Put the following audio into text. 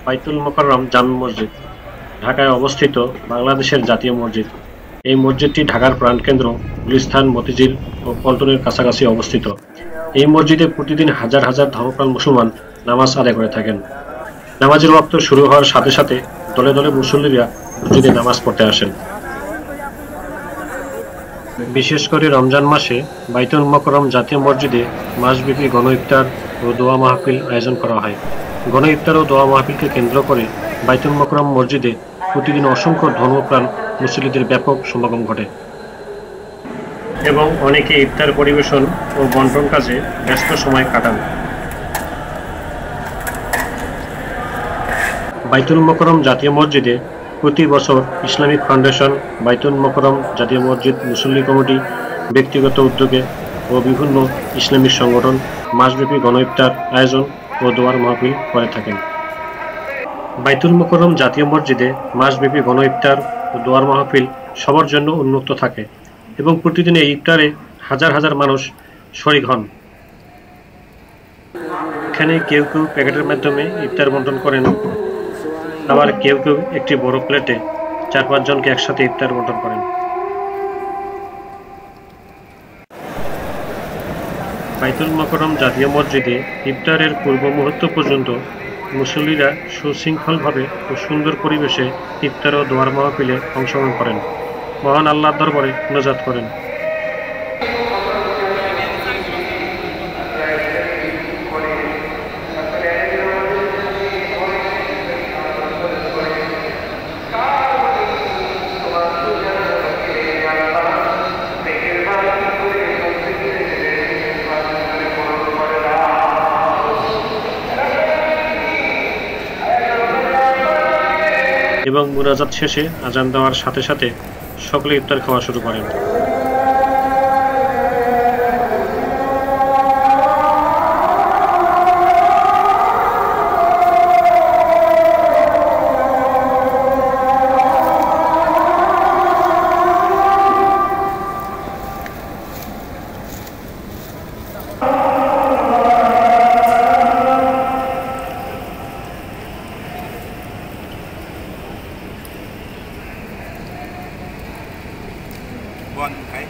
বাইতুল মোকাররম জামে মসজিদ ঢাকায় অবস্থিত বাংলাদেশের জাতীয় মসজিদ। এই মসজিদটি ঢাকার প্রাণকেন্দ্র গুলিস্তান, মতিঝিল ও পল্টনের কাছাকাছি অবস্থিত। এই মসজিদে প্রতিদিন হাজার হাজার ধর্মপ্রাণ মুসলমান নামাজ আদায় করে থাকেন। নামাজের ওয়াক্ত শুরু হওয়ার সাথে সাথে দলে দলে মুসল্লিরা মসজিদে নামাজ পড়তে আসেন। বিশেষ করে রমজান মাসে বাইতুল মোকাররম জাতীয় মসজিদে মাসব্যাপী গণ ইফতার ও দোয়া মাহফিল আয়োজন করা হয়। গণ ইফতার ও দোয়া মাহফিলকে কেন্দ্র করে বাইতুল মোকাররম মসজিদে প্রতিদিন অসংখ্য ধর্মপ্রাণ মুসল্লিদের ব্যাপক সমাগম ঘটে এবং অনেকে ইফতার পরিবেশন ও বন্টন কাজে ব্যস্ত সময় কাটান। বাইতুল মোকাররম জাতীয় মসজিদে প্রতি বছর ইসলামিক ফাউন্ডেশন, বাইতুল মোকাররম জাতীয় মসজিদ মুসল্লি কমিটি ব্যক্তিগত উদ্যোগে ও বিভিন্ন ইসলামিক সংগঠন মাসব্যাপী গণ ইফতার আয়োজন ও দোয়ার মাহফিল করে থাকেন। বাইতুল মোকাররম জাতীয় মসজিদে মাসব্যাপী গণ ইফতার ও দোয়ার মাহফিল সবার জন্য উন্মুক্ত থাকে এবং প্রতিদিন এই ইফতারে হাজার হাজার মানুষ শরীক হন। এখানে কেউ কেউ প্যাকেটের মাধ্যমে ইফতার বন্টন করেন, আবার কেউ কেউ একটি বড় প্লেটে 4-5 জনকে একসাথে ইফতার বন্টন করেন। বাইতুল মোকাররম জাতীয় মসজিদে ইফতারের পূর্ব মুহূর্ত পর্যন্ত মুসল্লিরা সুশৃঙ্খলভাবে ও সুন্দর পরিবেশে ইফতার ও দোয়ার মাহফিলে অংশগ্রহণ করেন, মহান আল্লাহর দরবারে মোনাজাত করেন। এবং মুনাজাত শেষে আজান দেওয়ার সাথে সাথে সকলে ইফতার খাওয়া শুরু করেন। Bon, okay.